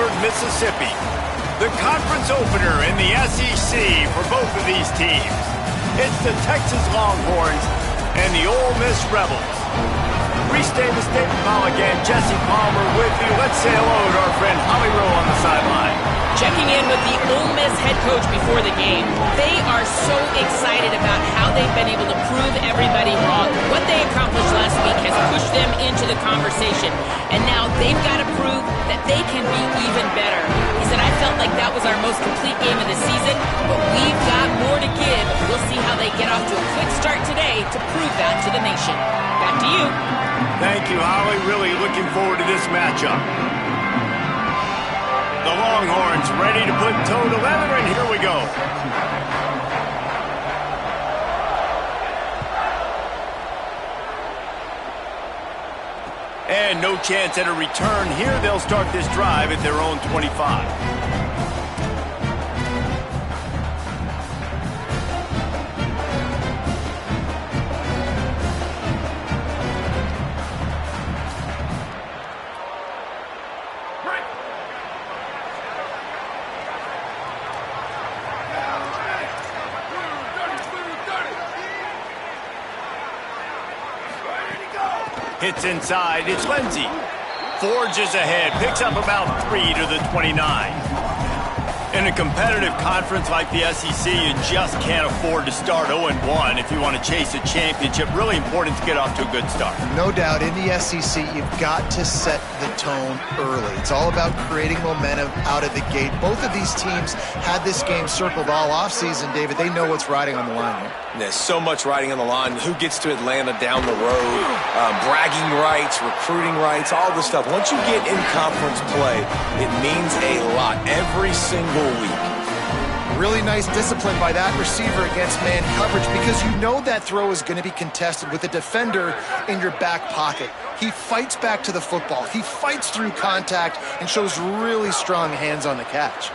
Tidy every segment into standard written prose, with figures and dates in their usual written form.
Oxford, Mississippi. The conference opener in the SEC for both of these teams. It's the Texas Longhorns and the Ole Miss Rebels. Restate the State Ball again. Jesse Palmer with you. Let's say hello to our friend Holly Rowe on the sideline. Checking in with the Ole Miss head coach before the game. They are so excited about how they've been able to prove everybody wrong. What they accomplished last week has pushed them into the conversation. And now they've got to prove that they can be even better. He said, I felt like that was our most complete game of the season, but we've got more to give. We'll see how they get off to a quick start today to prove that to the nation. Back to you. Thank you, Holly. Really looking forward to this matchup. The Longhorns ready to put toe to leather, and here we go. And no chance at a return here. They'll start this drive at their own 25. Hits inside, it's Lindsey. Forges ahead, picks up about 3 to the 29. In a competitive conference like the SEC, you just can't afford to start 0-1 if you want to chase a championship. Really important to get off to a good start. No doubt, in the SEC, you've got to set the tone early. It's all about creating momentum out of the gate. Both of these teams had this game circled all offseason, David. They know what's riding on the line here. There's so much riding on the line. Who gets to Atlanta down the road, bragging rights, recruiting rights, all this stuff. Once you get in conference play, it means a lot every single week. Really nice discipline by that receiver against man coverage, because you know that throw is going to be contested with a defender in your back pocket. He fights back to the football. He fights through contact and shows really strong hands on the catch.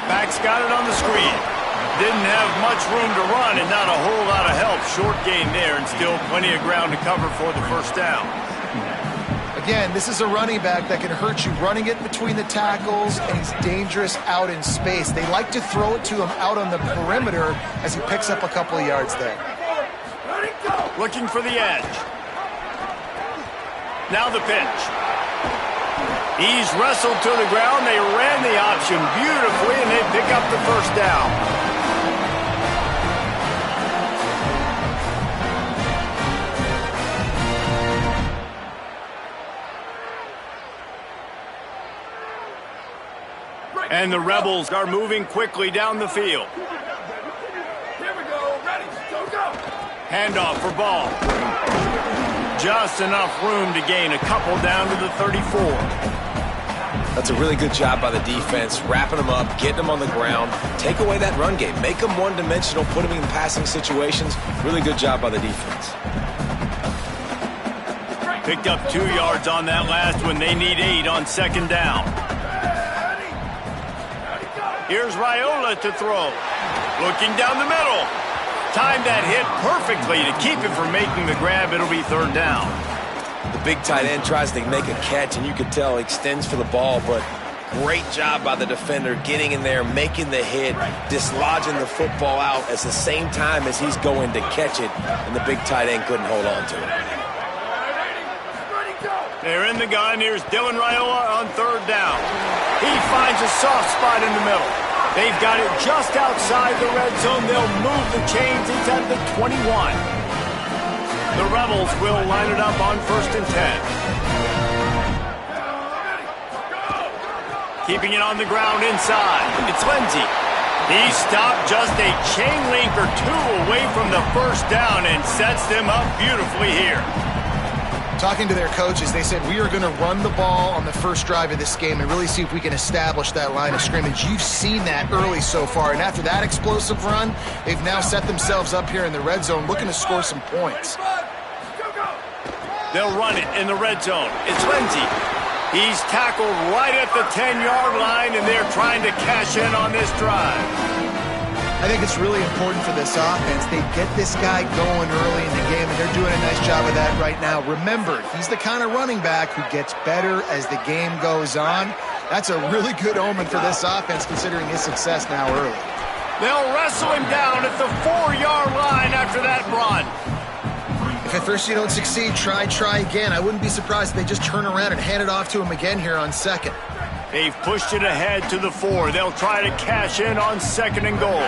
Back's got it on the screen. Didn't have much room to run and not a whole lot of help. Short gain there and still plenty of ground to cover for the first down. Again, this is a running back that can hurt you running it between the tackles, and he's dangerous out in space. They like to throw it to him out on the perimeter as he picks up a couple of yards there. Looking for the edge. Now the pitch. He's wrestled to the ground. They ran the option beautifully, and they pick up the first down. And the Rebels are moving quickly down the field. Here we go. Ready. Go. Handoff for Ball. Just enough room to gain a couple down to the 34. That's a really good job by the defense, wrapping them up, getting them on the ground, take away that run game, make them one-dimensional, put them in passing situations. Really good job by the defense. Picked up 2 yards on that last one. They need 8 on second down. Here's Raiola to throw. Looking down the middle. Timed that hit perfectly to keep him from making the grab. It'll be third down. The big tight end tries to make a catch, and you can tell he extends for the ball, but great job by the defender getting in there, making the hit, dislodging the football out at the same time as he's going to catch it, and the big tight end couldn't hold on to it. They're in the gun. Here's Dylan Raiola on third down. He finds a soft spot in the middle. They've got it just outside the red zone. They'll move the chains inside the 21. The Rebels will line it up on 1st and 10. Keeping it on the ground inside. It's Lindsey. He stopped just a chain link or 2 away from the first down and sets them up beautifully here. Talking to their coaches, they said, we are going to run the ball on the first drive of this game and really see if we can establish that line of scrimmage. You've seen that early so far, and after that explosive run, they've now set themselves up here in the red zone looking to score some points. They'll run it in the red zone. It's Lindsey. He's tackled right at the 10-yard line, and they're trying to cash in on this drive. I think it's really important for this offense. They get this guy going early in the game, and they're doing a nice job of that right now. Remember, he's the kind of running back who gets better as the game goes on. That's a really good omen for this offense, considering his success now early. They'll wrestle him down at the 4-yard line after that run. If at first you don't succeed, try again. I wouldn't be surprised if they just turn around and hand it off to him again here on second. They've pushed it ahead to the 4. They'll try to cash in on 2nd and goal.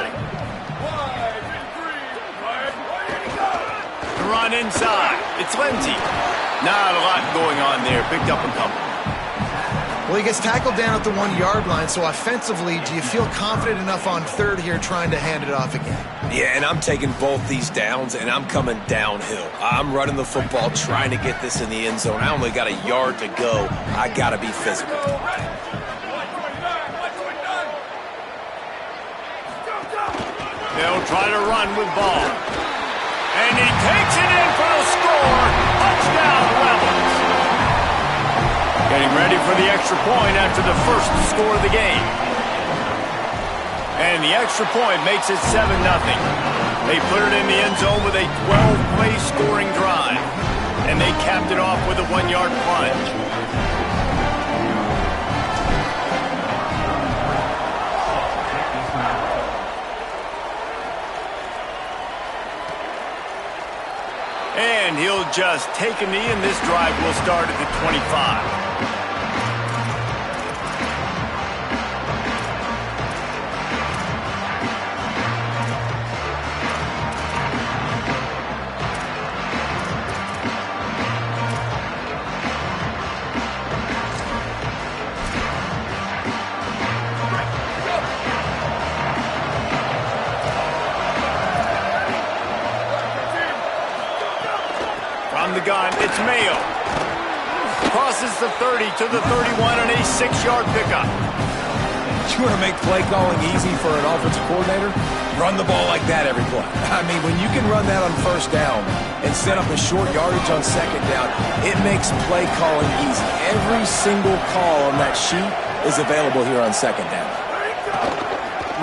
The run inside. It's Lindsey. Not a lot going on there. Picked up a couple. Well, he gets tackled down at the 1-yard line, so offensively, do you feel confident enough on 3rd here trying to hand it off again? Yeah, and I'm taking both these downs, and I'm coming downhill. I'm running the football, trying to get this in the end zone. I only got a yard to go. I got to be physical. They'll try to run with ball. And he takes it in for the score. Touchdown, Rebels. Getting ready for the extra point after the first score of the game. And the extra point makes it 7-0. They put it in the end zone with a 12-play scoring drive. And they capped it off with a 1-yard plunge. And he'll just take a knee, and this drive will start at the 25. The gun, it's Mayo. Crosses the 30 to the 31 on a 6-yard pickup. You want to make play calling easy for an offensive coordinator? Run the ball like that every play. I mean, when you can run that on 1st down and set up a short yardage on 2nd down, it makes play calling easy. Every single call on that sheet is available here on 2nd down.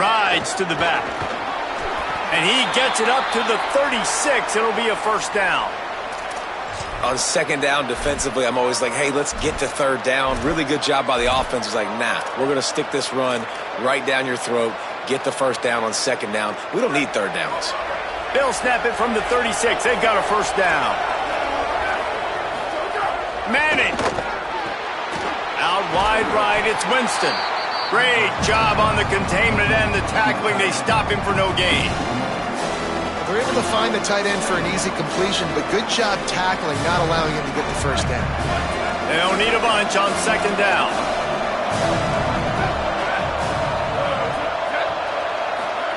Rides to the back. And he gets it up to the 36. It'll be a 1st down. On 2nd down defensively, I'm always like, hey, let's get to 3rd down. Really good job by the offense. It's like, nah, we're going to stick this run right down your throat, get the 1st down on 2nd down. We don't need 3rd downs. They'll snap it from the 36. They've got a 1st down. Manning. Out wide right, it's Winston. Great job on the containment and the tackling. They stop him for no gain. They're able to find the tight end for an easy completion, but good job tackling, not allowing him to get the 1st down. They don't need a bunch on 2nd down.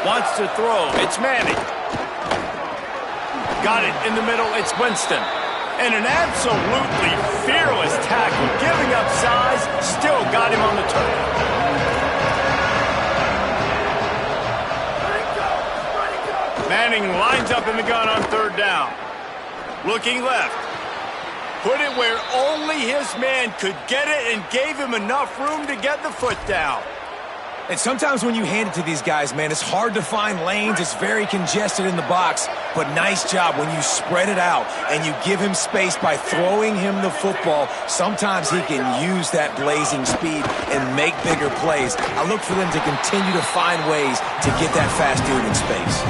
Wants to throw. It's Manning. Got it in the middle. It's Winston. And an absolutely fearless tackle. Giving up size, still got him on the turn. Manning lines up in the gun on 3rd down. Looking left. Put it where only his man could get it and gave him enough room to get the foot down. And sometimes when you hand it to these guys, man, it's hard to find lanes. It's very congested in the box. But nice job when you spread it out and you give him space by throwing him the football. Sometimes he can use that blazing speed and make bigger plays. I look for them to continue to find ways to get that fast dude in space.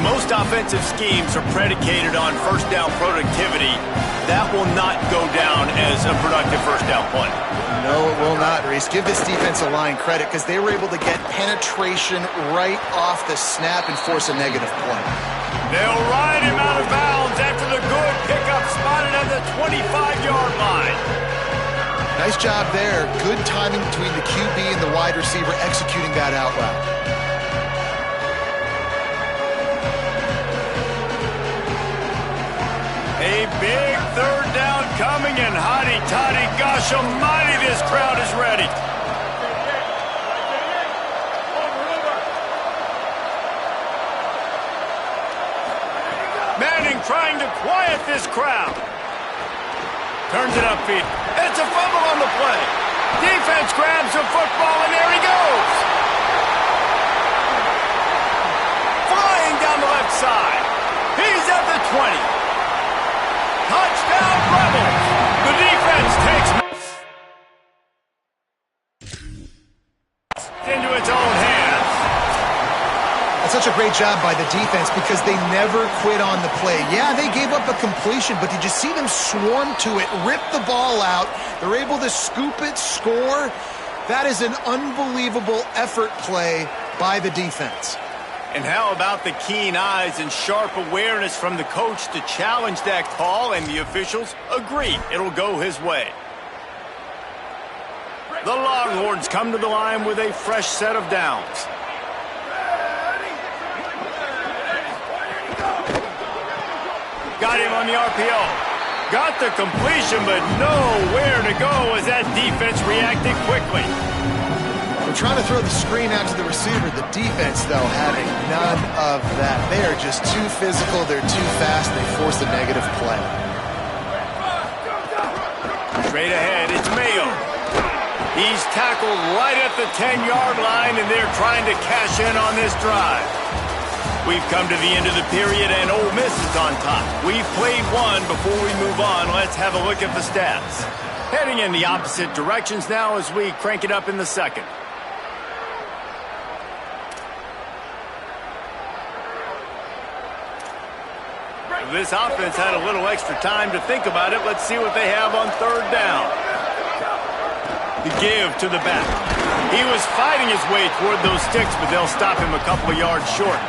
Most offensive schemes are predicated on 1st down productivity. That will not go down as a productive 1st down play. No, it will not, Reese. Give this defensive line credit because they were able to get penetration right off the snap and force a negative play. They'll ride him out of bounds after the good pickup spotted at the 25-yard line. Nice job there. Good timing between the QB and the wide receiver executing that out route. A big 3rd down coming, and hotty toddy, gosh almighty, this crowd is ready. Manning trying to quiet this crowd. Turns it upfield. It's a fumble on the play. Defense grabs the football, and there he goes. Flying down the left side. He's at the 20. Touchdown, Rebels! The defense takes... into its own hands. That's such a great job by the defense because they never quit on the play. Yeah, they gave up a completion, but did you see them swarm to it, rip the ball out? They're able to scoop it, score. That is an unbelievable effort play by the defense. And how about the keen eyes and sharp awareness from the coach to challenge that call, and the officials agree it'll go his way. The Longhorns come to the line with a fresh set of downs. Got him on the RPO. Got the completion, but nowhere to go as that defense reacted quickly. They're trying to throw the screen out to the receiver. The defense, though, having none of that. They are just too physical. They're too fast. They force a negative play. Straight ahead, it's Mayo. He's tackled right at the 10-yard line, and they're trying to cash in on this drive. We've come to the end of the period, and Ole Miss is on top. We've played one. Before we move on, let's have a look at the stats. Heading in the opposite directions now as we crank it up in the second. This offense had a little extra time to think about it. Let's see what they have on third down. The give to the back. He was fighting his way toward those sticks, but they'll stop him a couple of yards short.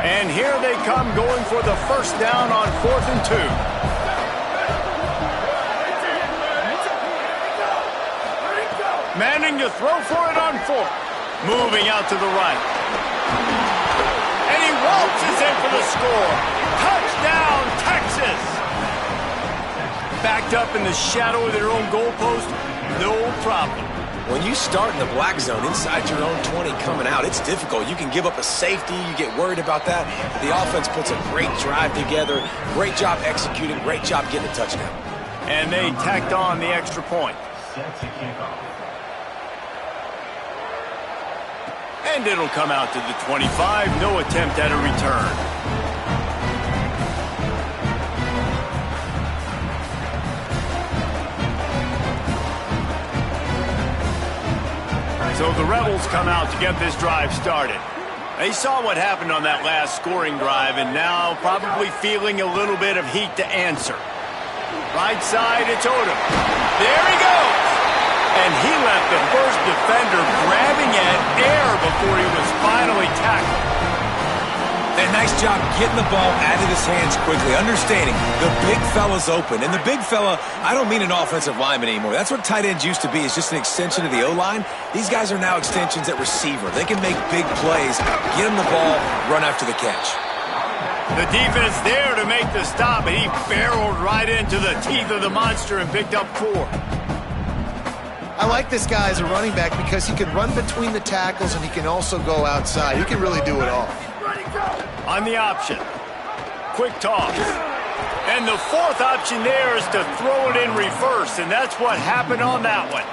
And here they come going for the first down on 4th and 2. Manning to throw for it on 4th. Moving out to the right. And he waltzes in for the score. Touchdown, Texas! Backed up in the shadow of their own goalpost, no problem. When you start in the black zone inside your own 20 coming out, it's difficult. You can give up a safety. You get worried about that. The offense puts a great drive together. Great job executing. Great job getting a touchdown. And they tacked on the extra point. And it'll come out to the 25. No attempt at a return. So the Rebels come out to get this drive started. They saw what happened on that last scoring drive and now probably feeling a little bit of heat to answer. Right side, it's Odom. There he goes! And he left the first defender grabbing at air before he was finally tackled. And nice job getting the ball out of his hands quickly, understanding the big fella's open. And the big fella, I don't mean an offensive lineman anymore. That's what tight ends used to be, is just an extension of the O-line. These guys are now extensions at receiver. They can make big plays, get him the ball, run after the catch. The defense there to make the stop, and he barreled right into the teeth of the monster and picked up 4. I like this guy as a running back because he can run between the tackles and he can also go outside. He can really do it all. On the option. Quick toss. And the 4th option there is to throw it in reverse, and that's what happened on that one.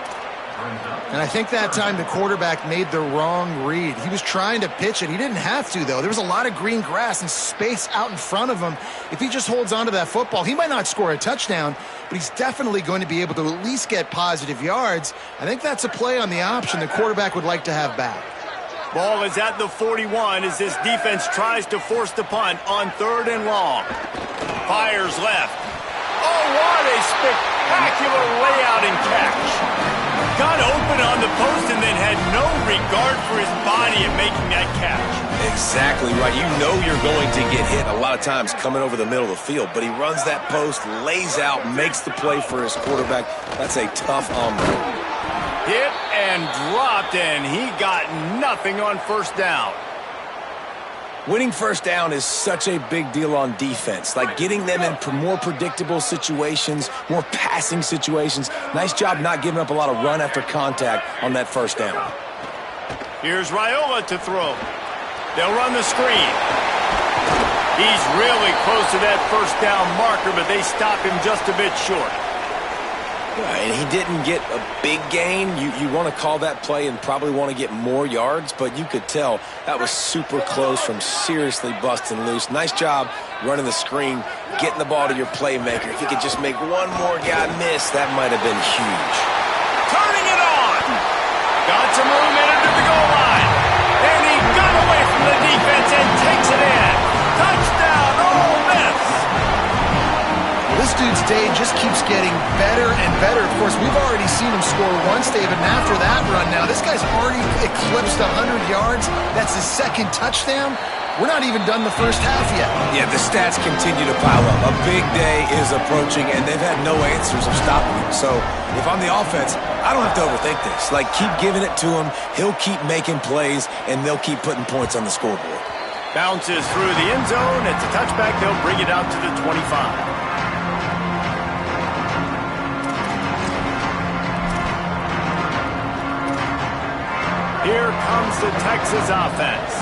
And I think that time the quarterback made the wrong read. He was trying to pitch it. He didn't have to, though. There was a lot of green grass and space out in front of him. If he just holds on to that football, he might not score a touchdown, but he's definitely going to be able to at least get positive yards. I think that's a play on the option the quarterback would like to have back. Ball is at the 41 as this defense tries to force the punt on 3rd and long. Fires left. Oh, what a spectacular layout and catch. Got open on the post and then had no regard for his body in making that catch. Exactly right. You know you're going to get hit a lot of times coming over the middle of the field, but he runs that post, lays out, makes the play for his quarterback. That's a tough hombre. Hit and dropped, and he got nothing on first down. Winning first down is such a big deal on defense, like getting them in more predictable situations, more passing situations. Nice job not giving up a lot of run after contact on that first down. Here's Raiola to throw. They'll run the screen. He's really close to that first down marker, but they stop him just a bit short. And he didn't get a big gain. You want to call that play and probably want to get more yards, but you could tell that was super close from seriously busting loose. Nice job running the screen, getting the ball to your playmaker. If he could just make one more guy miss, that might have been huge. Turning it on. Got some room in it to the goal line. And he got away from the defense and takes it in. Touchdown, Ole Miss. This dude's day just keeps getting better and better. Of course, we've already seen him score once, David, and after that run now, this guy's already eclipsed 100 yards. That's his second touchdown. We're not even done the first half yet. Yeah, the stats continue to pile up. A big day is approaching, and they've had no answers of stopping him. So if I'm the offense, I don't have to overthink this. Like, keep giving it to him. He'll keep making plays, and they'll keep putting points on the scoreboard. Bounces through the end zone. It's a touchback. They'll bring it out to the 25. Here comes the Texas offense.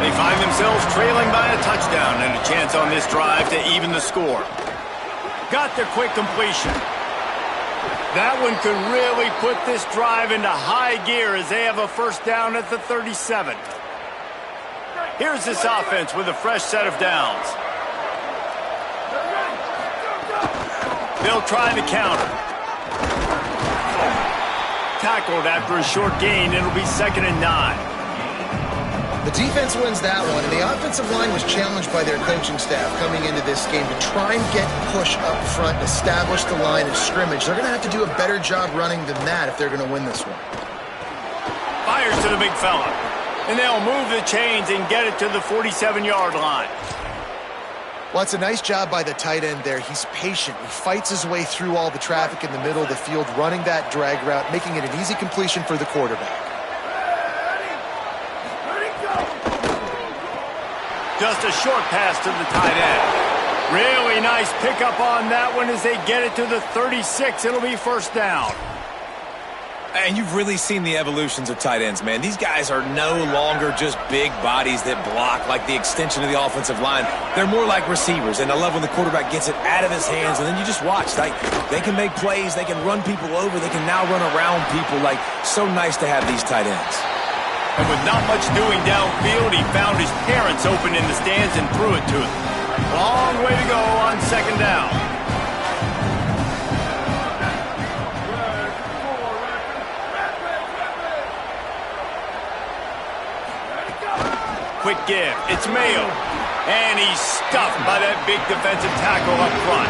They find themselves trailing by a touchdown and a chance on this drive to even the score. Got the quick completion. That one could really put this drive into high gear as they have a first down at the 37. Here's this offense with a fresh set of downs. They'll try the counter. Tackled after a short gain. It'll be 2nd and 9. The defense wins that one, and the offensive line was challenged by their coaching staff coming into this game to try and get push up front, establish the line of scrimmage. They're going to have to do a better job running than that if they're going to win this one. Fires to the big fella, and they'll move the chains and get it to the 47-yard line. Well, it's a nice job by the tight end there. He's patient. He fights his way through all the traffic in the middle of the field, running that drag route, making it an easy completion for the quarterback. Just a short pass to the tight end. Really nice pickup on that one as they get it to the 36. It'll be first down. And you've really seen the evolutions of tight ends, man. These guys are no longer just big bodies that block like the extension of the offensive line. They're more like receivers, and I love when the quarterback gets it out of his hands, and then you just watch. Like, they can make plays, they can run people over, they can now run around people. Like, so nice to have these tight ends. And with not much doing downfield, he found his parents open in the stands and threw it to them. Long way to go on 2nd down. Quick give. It's Mayo. And he's stuffed by that big defensive tackle up front.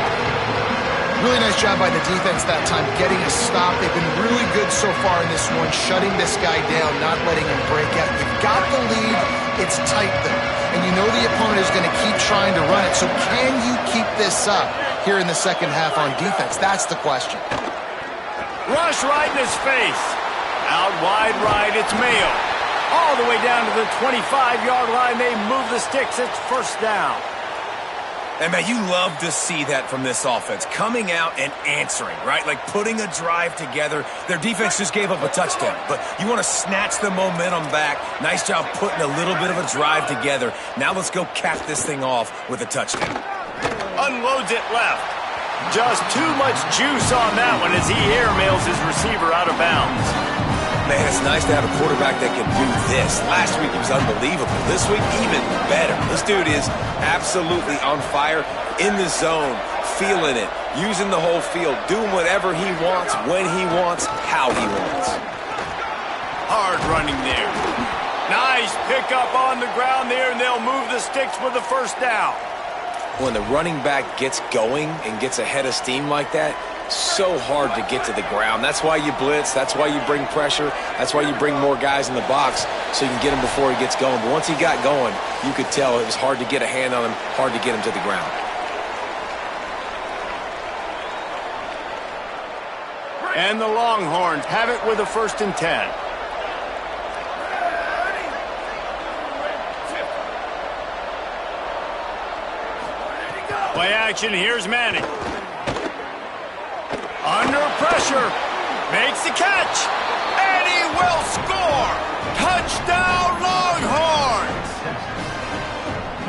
Really nice job by the defense that time, getting a stop. They've been really good so far in this one, shutting this guy down, not letting him break out. You've got the lead. It's tight, though. And you know the opponent is going to keep trying to run it. So can you keep this up here in the second half on defense? That's the question. Rush right in his face. Out wide right, it's Mayo. All the way down to the 25-yard line. They move the sticks. It's first down. And, man, you love to see that from this offense, coming out and answering, right? Like putting a drive together. Their defense just gave up a touchdown, but you want to snatch the momentum back. Nice job putting a little bit of a drive together. Now let's go cap this thing off with a touchdown. Unloads it left. Just too much juice on that one as he airmails his receiver out of bounds. Man, it's nice to have a quarterback that can do this. Last week he was unbelievable. This week, even better. This dude is absolutely on fire, in the zone, feeling it, using the whole field, doing whatever he wants, when he wants, how he wants. Hard running there. Nice pickup on the ground there, and they'll move the sticks with the first down. When the running back gets going and gets ahead of steam like that, so hard to get to the ground. That's why you blitz. That's why you bring pressure. That's why you bring more guys in the box so you can get him before he gets going. But once he got going, you could tell it was hard to get a hand on him, hard to get him to the ground. And the Longhorns have it with a 1st and 10. Play action. Here's Manning. Under pressure, makes the catch, and he will score! Touchdown, Longhorns!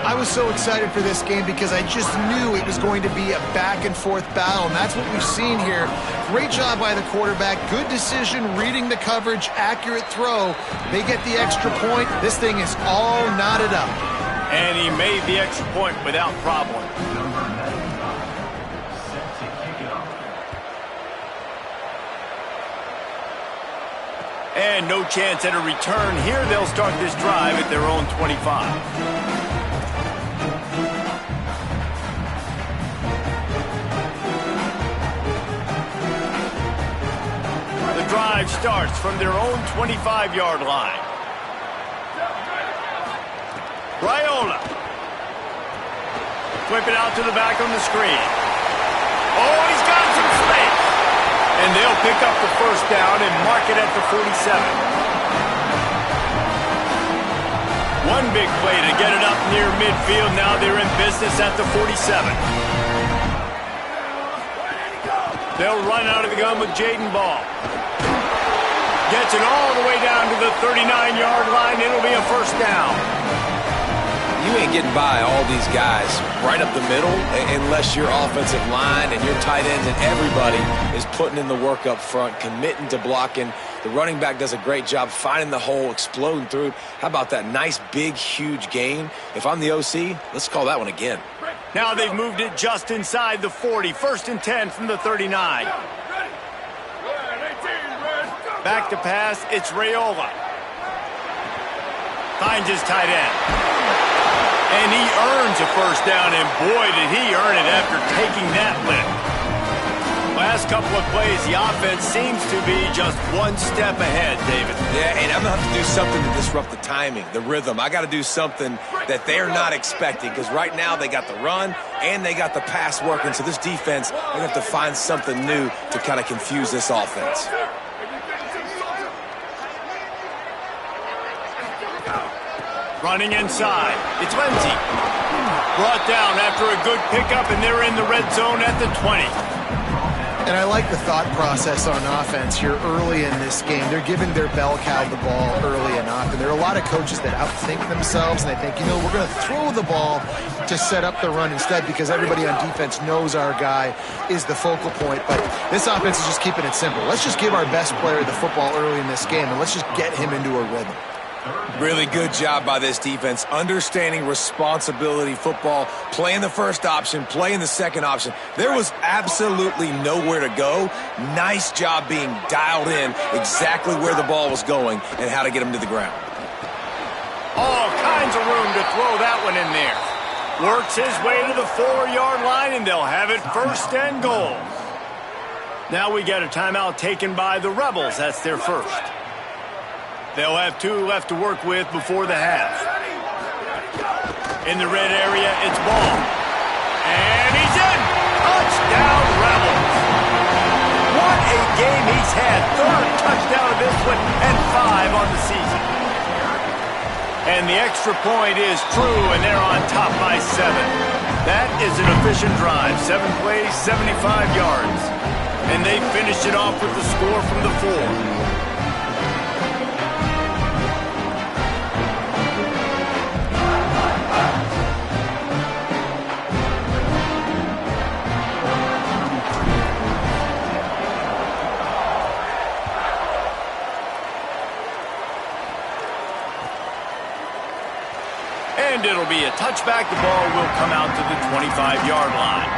I I was so excited for this game because I just knew it was going to be a back-and-forth battle, and that's what we've seen here. Great job by the quarterback. Good decision, reading the coverage, accurate throw. They get the extra point. This thing is all knotted up. And he made the extra point without problem. And no chance at a return here. They'll start this drive at their own 25. The drive starts from their own 25-yard line. Raiola. Flip it out to the back on the screen. Oh, he's got some space. And they'll pick up the first down and mark it at the 47. One big play to get it up near midfield. Now they're in business at the 47. They'll run out of the gun with Jaden Ball. Gets it all the way down to the 39-yard line. It'll be a first down. You ain't getting by all these guys right up the middle unless your offensive line and your tight ends and everybody is putting in the work up front, committing to blocking. The running back does a great job finding the hole, exploding through. How about that nice, big, huge gain? If I'm the OC, let's call that one again. Now they've moved it just inside the 40. First and 10 from the 39. Back to pass, it's Raiola. Finds his tight end. And he earns a first down, and boy, did he earn it after taking that lift. Last couple of plays, the offense seems to be just one step ahead, David. Yeah, and I'm going to have to do something to disrupt the timing, the rhythm. I got to do something that they're not expecting, because right now they got the run and they got the pass working. So this defense, they're going to have to find something new to kind of confuse this offense. Running inside, it's Lindsey. Brought down after a good pickup, and they're in the red zone at the 20. And I like the thought process on offense here early in this game. They're giving their bell cow the ball early enough, and there are a lot of coaches that outthink themselves, and they think, you know, we're going to throw the ball to set up the run instead because everybody on defense knows our guy is the focal point. But this offense is just keeping it simple. Let's just give our best player the football early in this game, and let's just get him into a rhythm. Really good job by this defense, understanding responsibility football, playing the first option, playing the second option. There was absolutely nowhere to go. Nice job being dialed in exactly where the ball was going and how to get him to the ground. All kinds of room to throw that one in there. Works his way to the 4-yard line, and they'll have it first and goal. Now we get a timeout taken by the Rebels. That's their first. They'll have 2 left to work with before the half. In the red area, it's Ball. And he's in! Touchdown, Rebels! What a game he's had. 3rd touchdown of this one and 5 on the season. And the extra point is true, and they're on top by 7. That is an efficient drive. 7 plays, 75 yards. And they finished it off with the score from the 4. And it'll be a touchback. The ball will come out to the 25-yard line.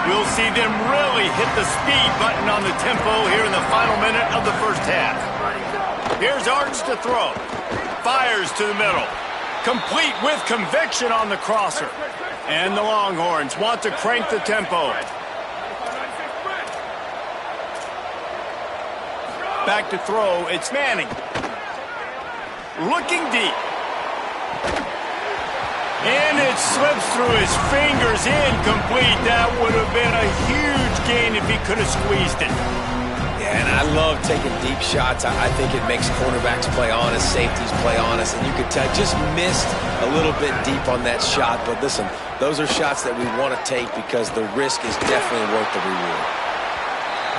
We'll see them really hit the speed button on the tempo here in the final minute of the first half. Here's Arch to throw. Fires to the middle. Complete with conviction on the crosser. And the Longhorns want to crank the tempo. Back to throw, it's Manning. Looking deep. And it slips through his fingers, incomplete. That would have been a huge gain if he could have squeezed it. Yeah, And I love taking deep shots. I think it makes cornerbacks play honest, safeties play honest, and you could tell just missed a little bit deep on that shot. But listen, those are shots that we want to take because the risk is definitely worth the reward.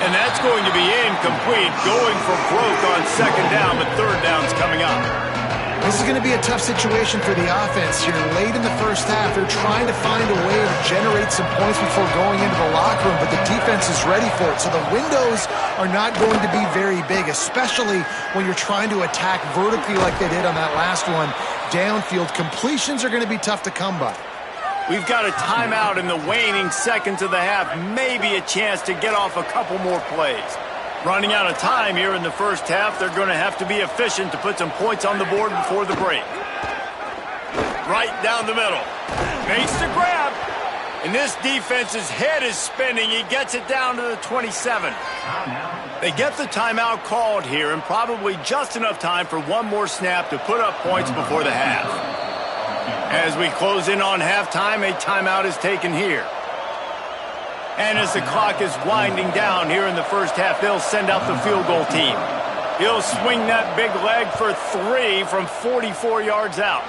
And that's going to be incomplete, going for broke on second down, but third down's coming up. This is going to be a tough situation for the offense here. Late in the first half, they're trying to find a way to generate some points before going into the locker room, but the defense is ready for it. So the windows are not going to be very big, especially when you're trying to attack vertically like they did on that last one. Downfield completions are going to be tough to come by. We've got a timeout in the waning seconds of the half, maybe a chance to get off a couple more plays. Running out of time here in the first half, they're going to have to be efficient to put some points on the board before the break. Right down the middle. Makes the grab. And this defense's head is spinning. He gets it down to the 27. They get the timeout called here, and probably just enough time for one more snap to put up points before the half. As we close in on halftime, a timeout is taken here. And as the clock is winding down here in the first half, they'll send out the field goal team. He'll swing that big leg for 3 from 44 yards out.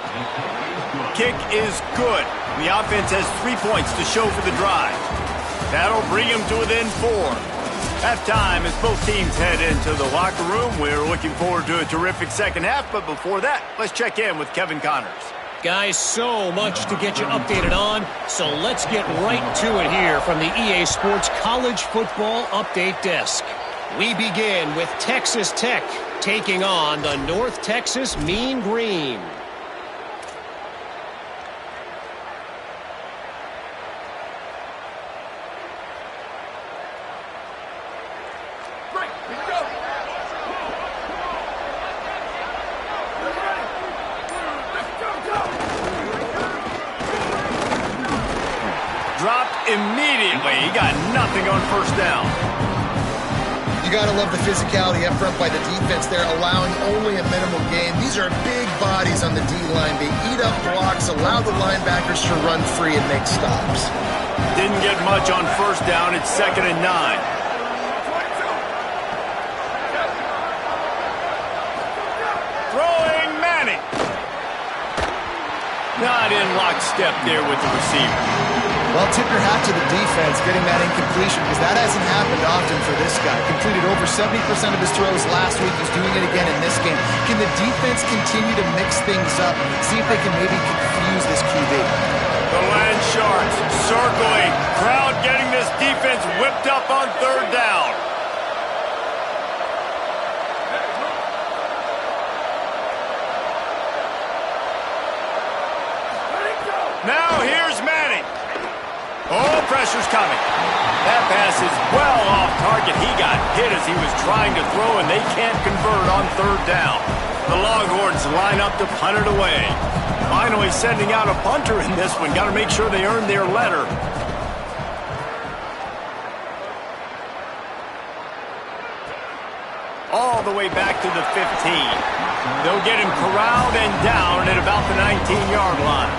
Kick is good. The offense has 3 points to show for the drive. That'll bring them to within 4. Halftime as both teams head into the locker room. We're looking forward to a terrific second half, but before that, let's check in with Kevin Connors. Guys, so much to get you updated on, so let's get right to it here from the EA Sports College Football Update Desk. We begin with Texas Tech taking on the North Texas Mean Green. Dropped immediately. He got nothing on first down. You got to love the physicality up front by the defense there, allowing only a minimal gain. These are big bodies on the D-line. They eat up blocks, allow the linebackers to run free and make stops. Didn't get much on first down. It's 2nd and 9. Throwing Manning. Not in lockstep there with the receiver. Well, tip your hat to the defense getting that incompletion because that hasn't happened often for this guy. Completed over 70% of his throws last week. He's doing it again in this game. Can the defense continue to mix things up? See if they can maybe confuse this QB. The Land Sharks circling. Crowd getting this defense whipped up on third down. Now here's Manning. Oh, pressure's coming. That pass is well off target. He got hit as he was trying to throw, and they can't convert on third down. The Longhorns line up to punt it away. Finally sending out a punter in this one. Got to make sure they earn their letter. All the way back to the 15. They'll get him corralled and down at about the 19-yard line.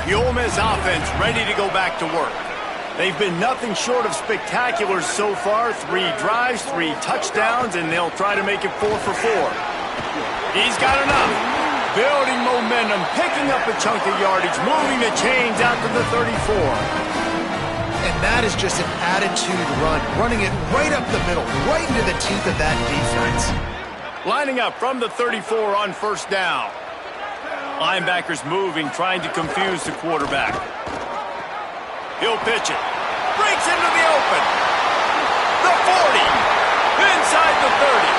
The Ole Miss offense ready to go back to work. They've been nothing short of spectacular so far. 3 drives, 3 touchdowns, and they'll try to make it 4 for 4. He's got enough. Building momentum, picking up a chunk of yardage, moving the chains out to the 34. And that is just an attitude run, running it right up the middle, right into the teeth of that defense. Lining up from the 34 on first down. Linebackers moving, trying to confuse the quarterback. He'll pitch it. Breaks into the open. The 40. Inside the 30.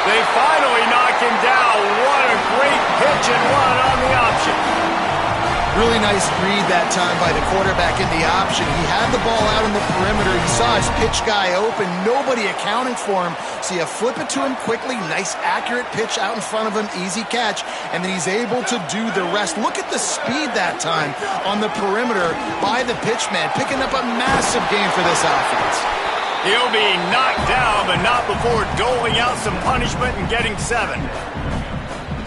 They finally knock him down. What a great pitch and run on the option. Really nice read that time by the quarterback in the option. He had the ball out in the perimeter. He saw his pitch guy open. Nobody accounting for him. So you flip it to him quickly. Nice, accurate pitch out in front of him. Easy catch. And then he's able to do the rest. Look at the speed that time on the perimeter by the pitchman. Picking up a massive gain for this offense. He'll be knocked down, but not before doling out some punishment and getting 7.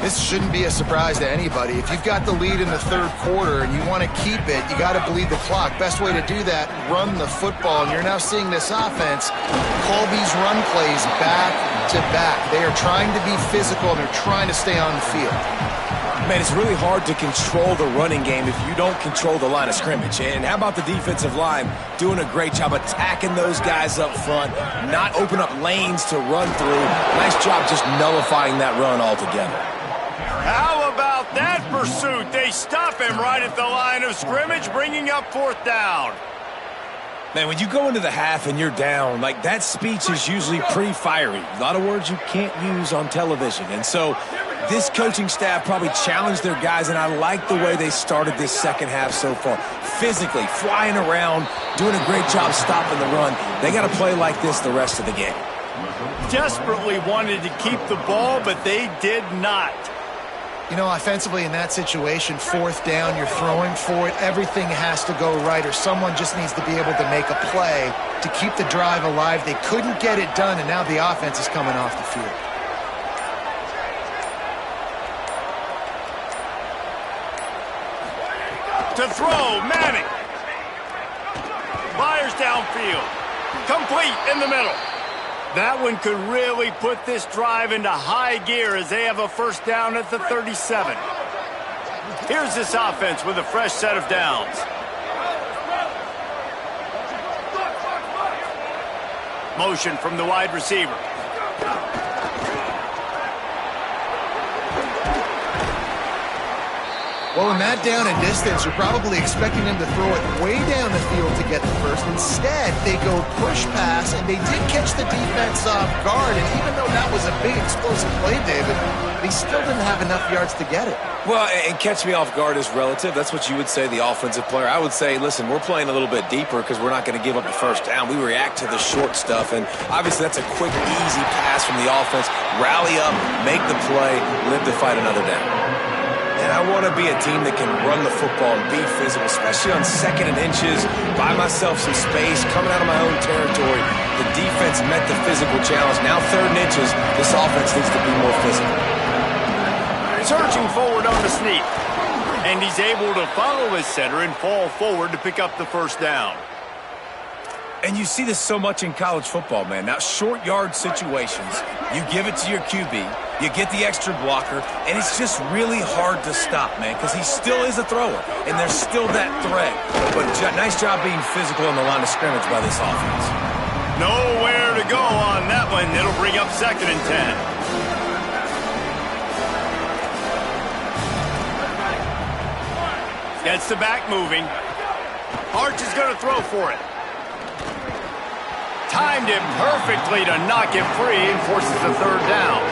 This shouldn't be a surprise to anybody. If you've got the lead in the third quarter and you want to keep it, you got to bleed the clock. Best way to do that, run the football. And you're now seeing this offense call these run plays back to back. They are trying to be physical, and they're trying to stay on the field. Man, it's really hard to control the running game if you don't control the line of scrimmage. And how about the defensive line doing a great job attacking those guys up front, not open up lanes to run through. Nice job just nullifying that run altogether. How about that pursuit? They stop him right at the line of scrimmage, bringing up fourth down. Man, when you go into the half and you're down, like, that speech is usually pretty fiery. A lot of words you can't use on television. And so this coaching staff probably challenged their guys, and I like the way they started this second half so far. Physically, flying around, doing a great job stopping the run. They got to play like this the rest of the game. Desperately wanted to keep the ball, but they did not. You know, offensively in that situation, fourth down, you're throwing for it. Everything has to go right, or someone just needs to be able to make a play to keep the drive alive. They couldn't get it done, and now the offense is coming off the field. To throw, Manning. Fires downfield. Complete in the middle. That one could really put this drive into high gear as they have a first down at the 37. Here's this offense with a fresh set of downs. Motion from the wide receiver. Well, in that down and distance, you're probably expecting them to throw it way down the field to get the first. Instead, they go push pass, and they did catch the defense off guard. And even though that was a big explosive play, David, they still didn't have enough yards to get it. Well, and catch me off guard is relative. That's what you would say, the offensive player. I would say, listen, we're playing a little bit deeper because we're not going to give up the first down. We react to the short stuff, and obviously that's a quick, easy pass from the offense. Rally up, make the play, live to fight another down. And I want to be a team that can run the football and be physical, especially on second and inches, buy myself some space, coming out of my own territory. The defense met the physical challenge. Now third and inches, this offense needs to be more physical. Surging forward on the sneak. And he's able to follow his center and fall forward to pick up the first down. And you see this so much in college football, man. Now, short yard situations, you give it to your QB, you get the extra blocker, and it's just really hard to stop, man, because he still is a thrower, and there's still that threat. But nice job being physical on the line of scrimmage by this offense. Nowhere to go on that one. It'll bring up second and 10. Gets the back moving. Arch is going to throw for it. Timed it perfectly to knock him free and forces the third down.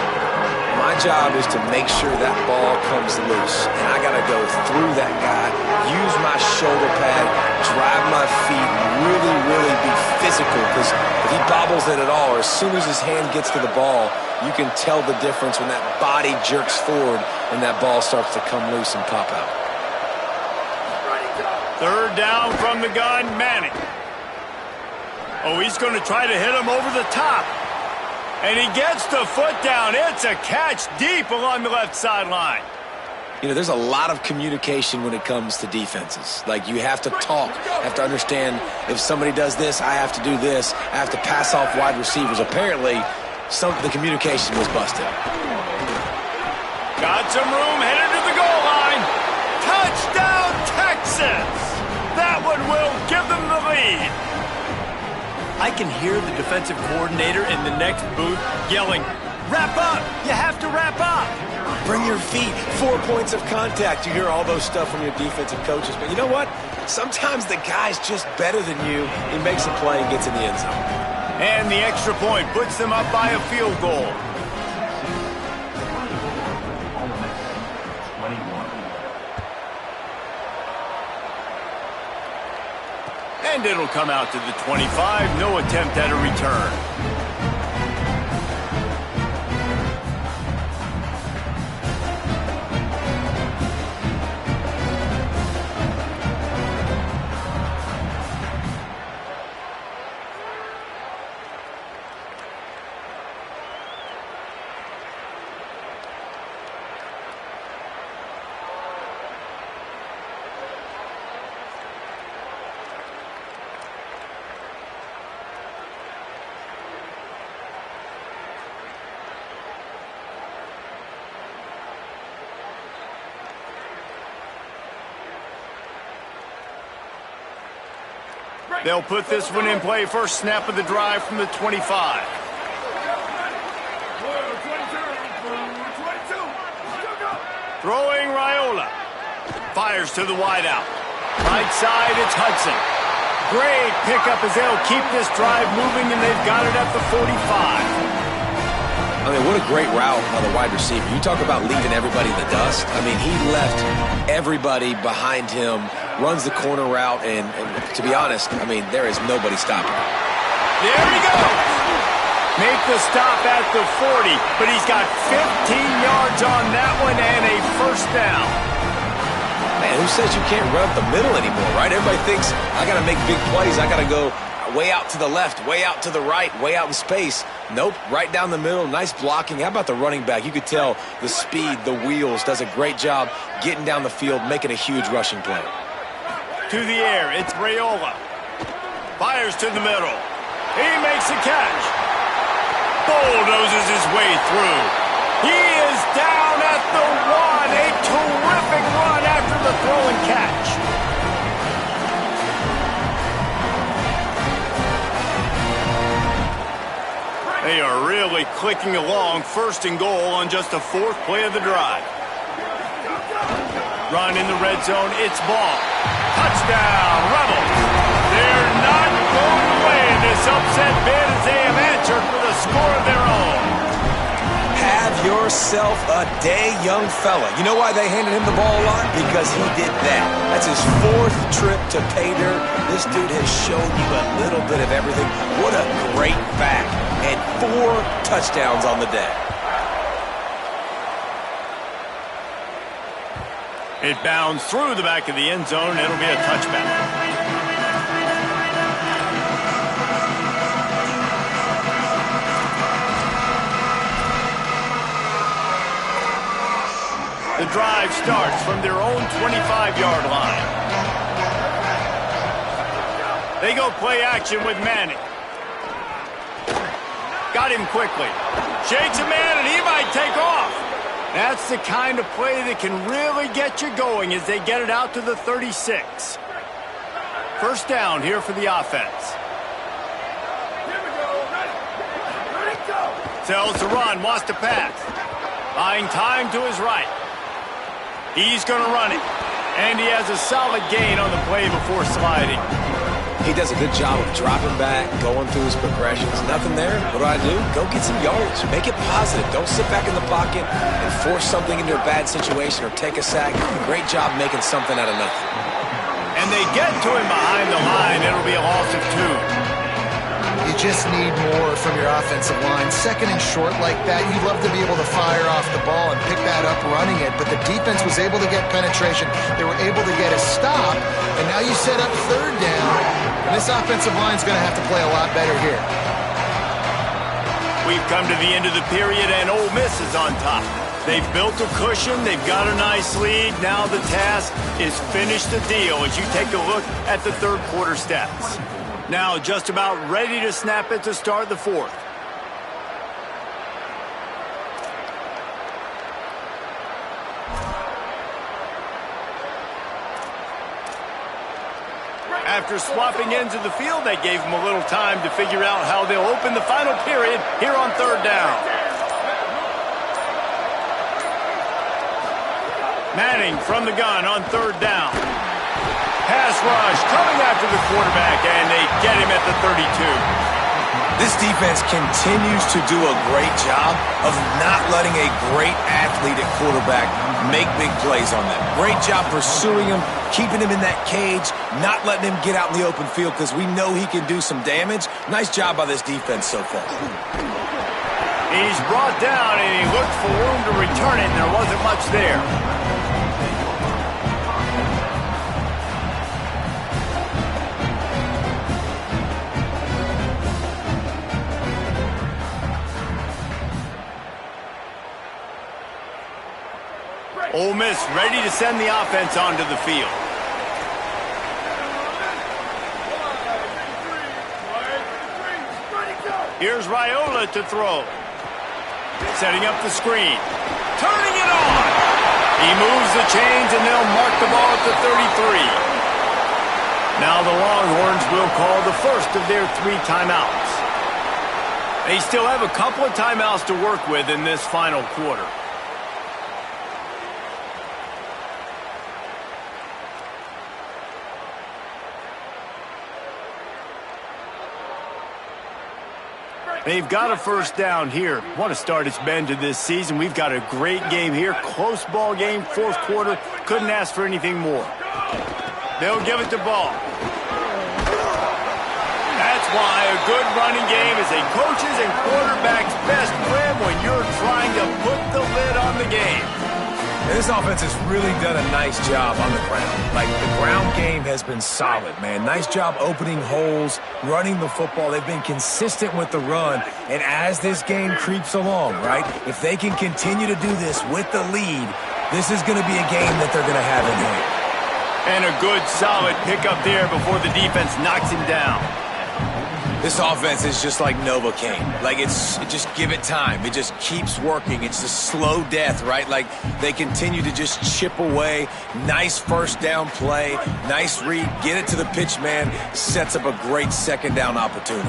My job is to make sure that ball comes loose, and I got to go through that guy, use my shoulder pad, drive my feet, really be physical, because if he bobbles it at all, or as soon as his hand gets to the ball, you can tell the difference when that body jerks forward and that ball starts to come loose and pop out. Third down from the gun, Manning. Oh, he's going to try to hit him over the top. And he gets the foot down. It's a catch deep along the left sideline. You know, there's a lot of communication when it comes to defenses. Like, you have to talk, have to understand if somebody does this, I have to do this. I have to pass off wide receivers. Apparently, the communication was busted. Got some room, headed to the goal line. Touchdown, Texas! That one will give them the lead. I can hear the defensive coordinator in the next booth yelling, "Wrap up! You have to wrap up!" Bring your feet, 4 points of contact. You hear all those stuff from your defensive coaches. But you know what? Sometimes the guy's just better than you. He makes a play and gets in the end zone. And the extra point puts them up by a field goal. And it'll come out to the 25. No attempt at a return. They'll put this one in play first snap of the drive from the 25. Throwing Raiola. Fires to the wideout. Right side, it's Hudson. Great pickup as they'll keep this drive moving, and they've got it at the 45. I mean, what a great route by the wide receiver. You talk about leaving everybody in the dust. I mean, he left everybody behind him, runs the corner route, and to be honest, I mean, there is nobody stopping him. There he goes. Make the stop at the 40, but he's got 15 yards on that one and a first down. Man, who says you can't run up the middle anymore, right? Everybody thinks, I got to make big plays. I got to go way out to the left, way out to the right, way out in space. Nope, right down the middle. Nice blocking. How about the running back? You could tell the speed, the wheels, does a great job getting down the field, making a huge rushing play. To the air, it's Raiola. Fires to the middle. He makes a catch. Bulldozes his way through. He is down at the 1. A terrific run after the throw and catch. They are really clicking along. First and goal on just the 4th play of the drive. Run in the red zone. It's Ball. Touchdown, Rebels. They're not going away in this upset bid as they have answered with a score of their own. Have yourself a day, young fella. You know why they handed him the ball a lot? Because he did that. That's his 4th trip to pay dirt. This dude has shown you a little bit of everything. What a great back. And 4 touchdowns on the day. It bounds through the back of the end zone. It'll be a touchback. The drive starts from their own 25-yard line. They go play action with Manning. Got him quickly. Shakes a man, and he might take off. That's the kind of play that can really get you going as they get it out to the 36. First down here for the offense. Here we go. Ready, go. Tells to run, wants to pass. Buying time to his right. He's going to run it. And he has a solid gain on the play before sliding. He does a good job of dropping back, going through his progressions. Nothing there. What do? Go get some yardage. Make it positive. Don't sit back in the pocket and force something into a bad situation or take a sack. Great job making something out of nothing. And they get to him behind the line. It'll be a loss of 2. You just need more from your offensive line. Second and short like that, you'd love to be able to fire off the ball and pick that up running it, but the defense was able to get penetration. They were able to get a stop, and now you set up 3rd down, and this offensive line's going to have to play a lot better here. We've come to the end of the period, and Ole Miss is on top. They've built a cushion. They've got a nice lead. Now the task is finish the deal as you take a look at the 3rd quarter stats. Now just about ready to snap it to start the 4th. After swapping ends of the field, they gave them a little time to figure out how they'll open the final period here on 3rd down. Manning from the gun on 3rd down. Pass rush coming after the quarterback, and they get him at the 32. This defense continues to do a great job of not letting a great athlete at quarterback make big plays on them. Great job pursuing him, keeping him in that cage, not letting him get out in the open field because we know he can do some damage. Nice job by this defense so far. He's brought down, and he looked for room to return it, and there wasn't much there. Ole Miss ready to send the offense onto the field. Here's Raiola to throw. Setting up the screen. Turning it on. He moves the chains, and they'll mark the ball at the 33. Now the Longhorns will call the first of their 3 timeouts. They still have a couple of timeouts to work with in this final quarter. They've got a first down here. What a start it's been to this season. We've got a great game here. Close ball game, fourth quarter. Couldn't ask for anything more. They'll give it to Ball. That's why a good running game is a coach's and quarterback's best friend when you're trying to put the lid on the game. And this offense has really done a nice job on the ground. Like, the ground game has been solid, man. Nice job opening holes, running the football. They've been consistent with the run. And as this game creeps along, right, if they can continue to do this with the lead, this is going to be a game that they're going to have in hand. And a good, solid pickup there before the defense knocks him down. This offense is just like Novocaine. Like, just give it time. It just keeps working. It's a slow death, right? Like, they continue to just chip away. Nice first down play. Nice read. Get it to the pitch man. Sets up a great second down opportunity.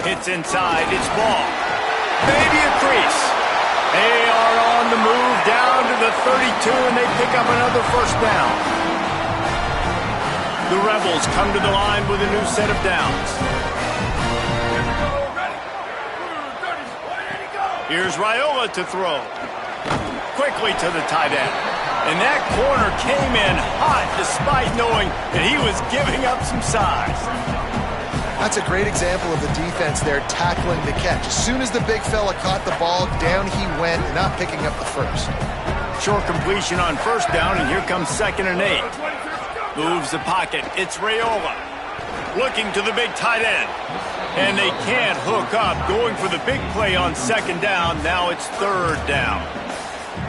Hits inside. It's Ball. Maybe a crease. They are on the move down to the 32, and they pick up another first down. The Rebels come to the line with a new set of downs. Here's Raiola to throw. Quickly to the tight end. And that corner came in hot despite knowing that he was giving up some size. That's a great example of the defense there tackling the catch. As soon as the big fella caught the ball, down he went, not picking up the first. Short completion on first down, and here comes 2nd and 8. Moves the pocket. It's Raiola. Looking to the big tight end. And they can't hook up. Going for the big play on 2nd down. Now it's 3rd down.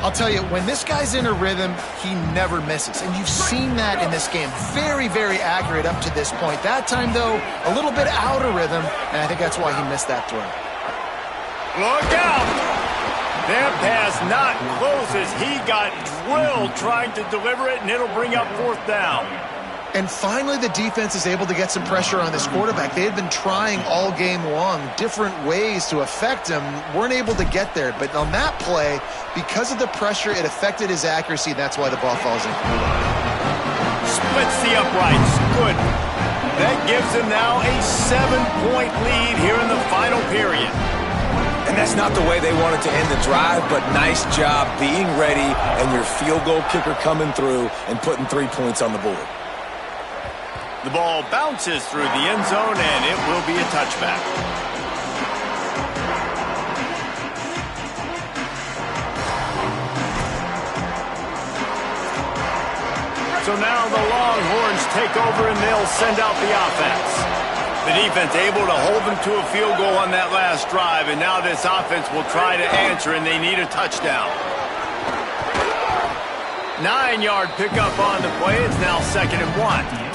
I'll tell you, when this guy's in a rhythm, he never misses. And you've seen that in this game. Very, very accurate up to this point. That time, though, a little bit out of rhythm, and I think that's why he missed that throw. Look out! That pass not close as he got drilled trying to deliver it, and it'll bring up 4th down. And finally, the defense is able to get some pressure on this quarterback. They had been trying all game long different ways to affect him, weren't able to get there. But on that play, because of the pressure, it affected his accuracy, and that's why the ball falls in. Splits the uprights. Good. That gives him now a 7-point lead here in the final period. And that's not the way they wanted to end the drive, but nice job being ready and your field goal kicker coming through and putting 3 points on the board. The ball bounces through the end zone, and it will be a touchback. So now the Longhorns take over, and they'll send out the offense. The defense able to hold them to a field goal on that last drive, and now this offense will try to answer, and they need a touchdown. 9-yard pickup on the play. It's now 2nd and 1.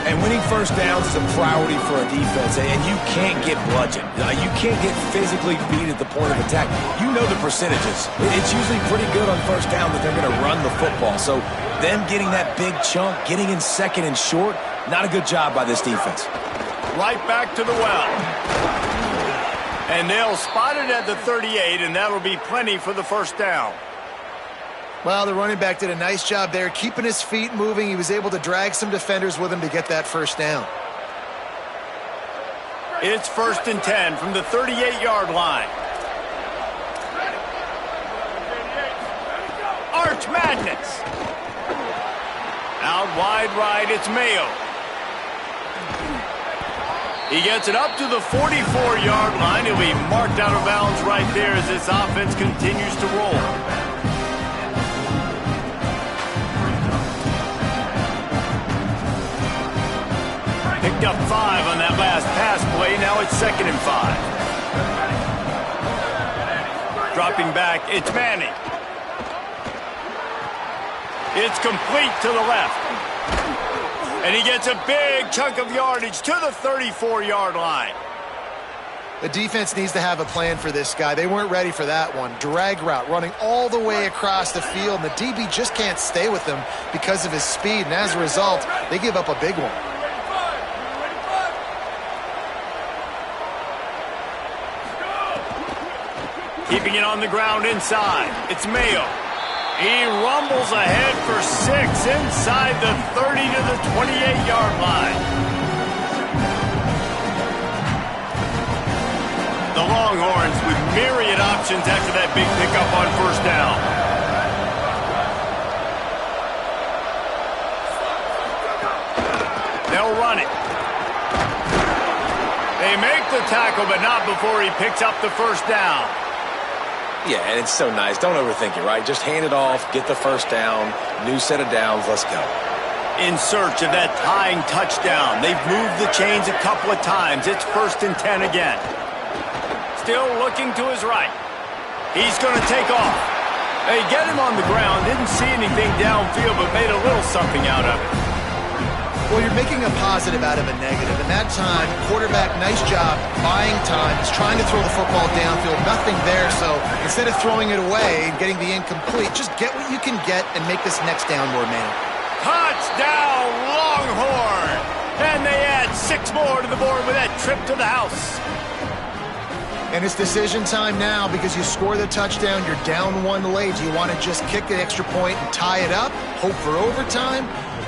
And winning first downs is a priority for a defense, and you can't get bludgeoned. You can't get physically beat at the point of attack. You know the percentages. It's usually pretty good on first down that they're going to run the football. So them getting that big chunk, getting in 2nd and short, not a good job by this defense. Right back to the well. And they'll spot it at the 38, and that'll be plenty for the first down. Well, the running back did a nice job there, keeping his feet moving. He was able to drag some defenders with him to get that first down. It's 1st and 10 from the 38-yard line. Arch Madness. Out wide right, it's Mayo. He gets it up to the 44-yard line. He'll be marked out of bounds right there as this offense continues to roll. Picked up 5 on that last pass play. Now it's 2nd and 5. Dropping back, it's Manning. It's complete to the left. And he gets a big chunk of yardage to the 34-yard line. The defense needs to have a plan for this guy. They weren't ready for that one. Drag route, running all the way across the field, and the DB just can't stay with him because of his speed, and as a result, they give up a big one. Keeping it on the ground inside. It's Mayo. He rumbles ahead for 6 inside the 30 to the 28-yard line. The Longhorns with myriad options after that big pickup on first down. They'll run it. They make the tackle, but not before he picks up the first down. Yeah, and it's so nice. Don't overthink it, right? Just hand it off, get the first down, new set of downs, let's go. In search of that tying touchdown. They've moved the chains a couple of times. It's 1st and 10 again. Still looking to his right. He's going to take off. They get him on the ground. Didn't see anything downfield, but made a little something out of it. Well, you're making a positive out of a negative. And that time, quarterback, nice job, buying time. He's trying to throw the football downfield. Nothing there, so instead of throwing it away and getting the incomplete, just get what you can get and make this next down more manageable. Touchdown, Longhorn! And they add 6 more to the board with that trip to the house. And it's decision time now because you score the touchdown, you're down 1 late. Do you want to just kick the extra point and tie it up, hope for overtime?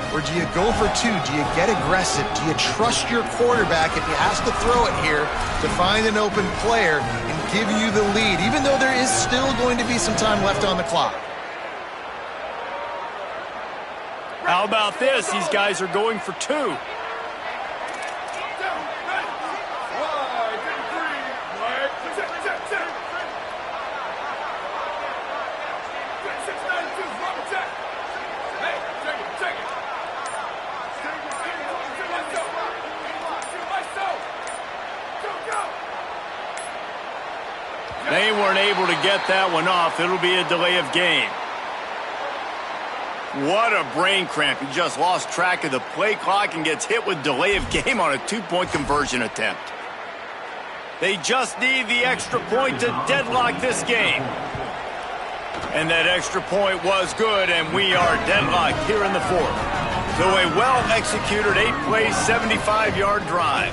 Or do you go for 2? Do you get aggressive? Do you trust your quarterback if he has to throw it here to find an open player and give you the lead, even though there is still going to be some time left on the clock? How about this? These guys are going for 2. They weren't able to get that one off. It'll be a delay of game. What a brain cramp. He just lost track of the play clock and gets hit with delay of game on a 2-point conversion attempt. They just need the extra point to deadlock this game. And that extra point was good, and we are deadlocked here in the 4th. So a well-executed 8-play, 75-yard drive.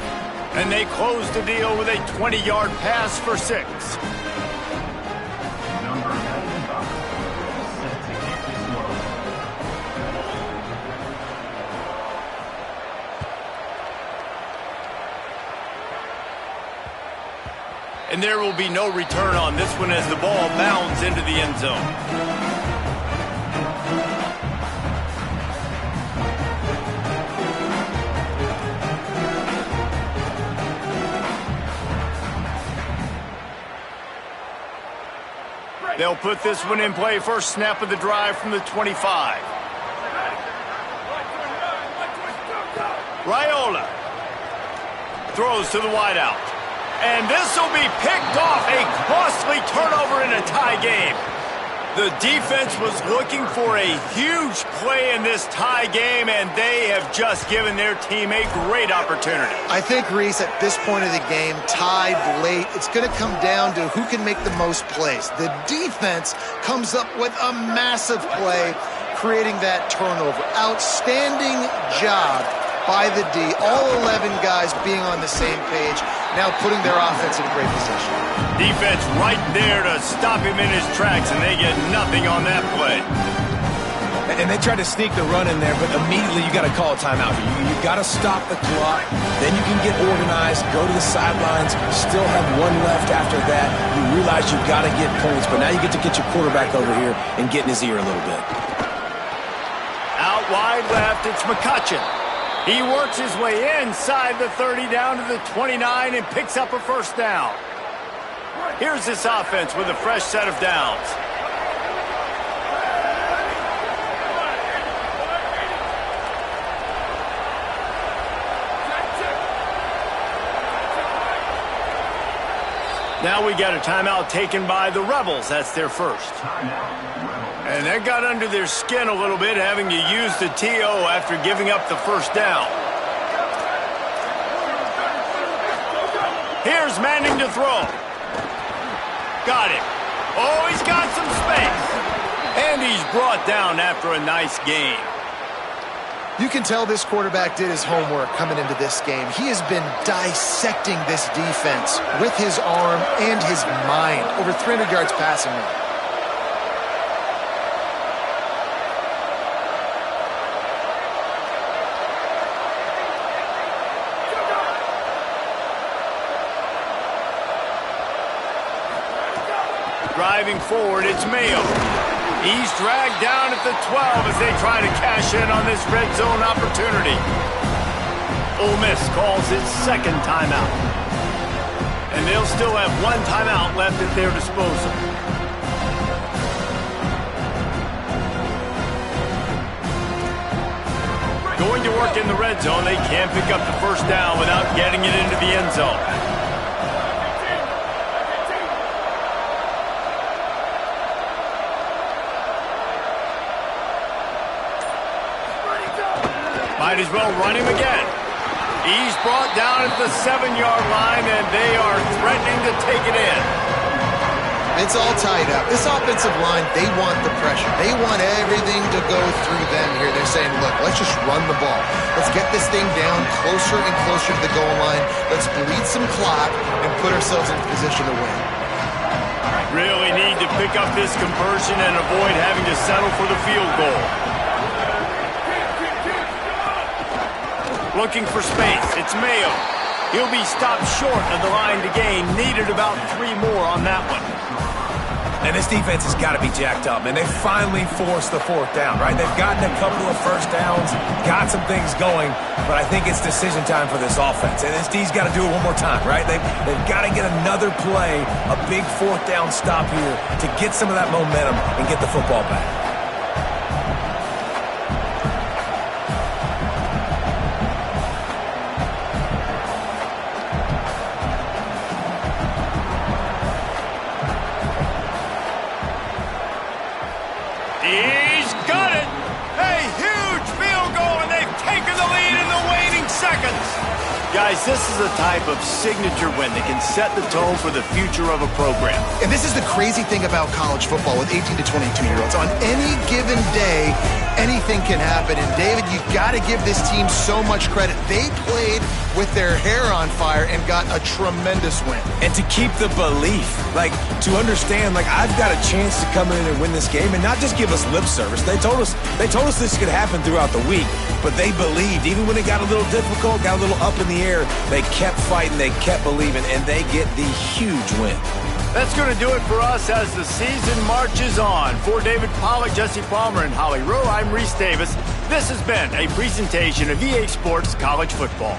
And they close the deal with a 20-yard pass for 6. And there will be no return on this one as the ball bounds into the end zone. They'll put this one in play. First snap of the drive from the 25. Raiola throws to the wideout. And this will be picked off. A costly turnover in a tie game. The defense was looking for a huge play in this tie game, and they have just given their team a great opportunity. I think, Reese, at this point of the game, tied late, it's going to come down to who can make the most plays. The defense comes up with a massive play, creating that turnover. Outstanding job by the D. All 11 guys being on the same page, now putting their offense in great position. Defense right there to stop him in his tracks, and they get nothing on that play. And they tried to sneak the run in there, but immediately you got to call a timeout. You got to stop the clock. Then you can get organized, go to the sidelines, still have 1 left after that. You realize you got to get points, but now you get to get your quarterback over here and get in his ear a little bit. Out wide left, it's McCutcheon. He works his way inside the 30 down to the 29 and picks up a first down. Here's this offense with a fresh set of downs. Now we got a timeout taken by the Rebels. That's their first. And that got under their skin a little bit, having to use the TO after giving up the first down. Here's Manning to throw. Got it. Oh, he's got some space. And he's brought down after a nice gain. You can tell this quarterback did his homework coming into this game. He has been dissecting this defense with his arm and his mind. Over 300 yards passing now. Driving forward, it's Mayo. He's dragged down at the 12 as they try to cash in on this red zone opportunity. Ole Miss calls its second timeout. And they'll still have one timeout left at their disposal. Going to work in the red zone, they can't pick up the first down without getting it into the end zone. Might as well run him again. He's brought down at the 7-yard line, and they are threatening to take it in. It's all tied up. This offensive line, they want the pressure. They want everything to go through them here. They're saying, look, let's just run the ball. Let's get this thing down closer and closer to the goal line. Let's bleed some clock and put ourselves in position to win. Really need to pick up this conversion and avoid having to settle for the field goal. Looking for space. It's Mayo. He'll be stopped short of the line to gain. Needed about 3 more on that one. And this defense has got to be jacked up, and they finally forced the 4th down, right? They've gotten a couple of first downs, got some things going, but I think it's decision time for this offense. And this D's got to do it one more time, right? They've got to get another play, a big 4th down stop here to get some of that momentum and get the football back. He's got it! A huge field goal, and they've taken the lead in the waning seconds. Guys, this is a type of signature win that can set the tone for the future of a program. And this is the crazy thing about college football with 18 to 22-year-olds. On any given day, anything can happen. And, David, you got to give this team so much credit. They played with their hair on fire and got a tremendous win. And to keep the belief, to understand, I've got a chance to come in and win this game and not just give us lip service. They told us this could happen throughout the week, but they believed. Even when it got a little difficult, got a little up in the air, they kept fighting, they kept believing, and they get the huge win. That's going to do it for us as the season marches on. For David Pollack, Jesse Palmer, and Holly Rowe, I'm Reese Davis. This has been a presentation of EA Sports College Football.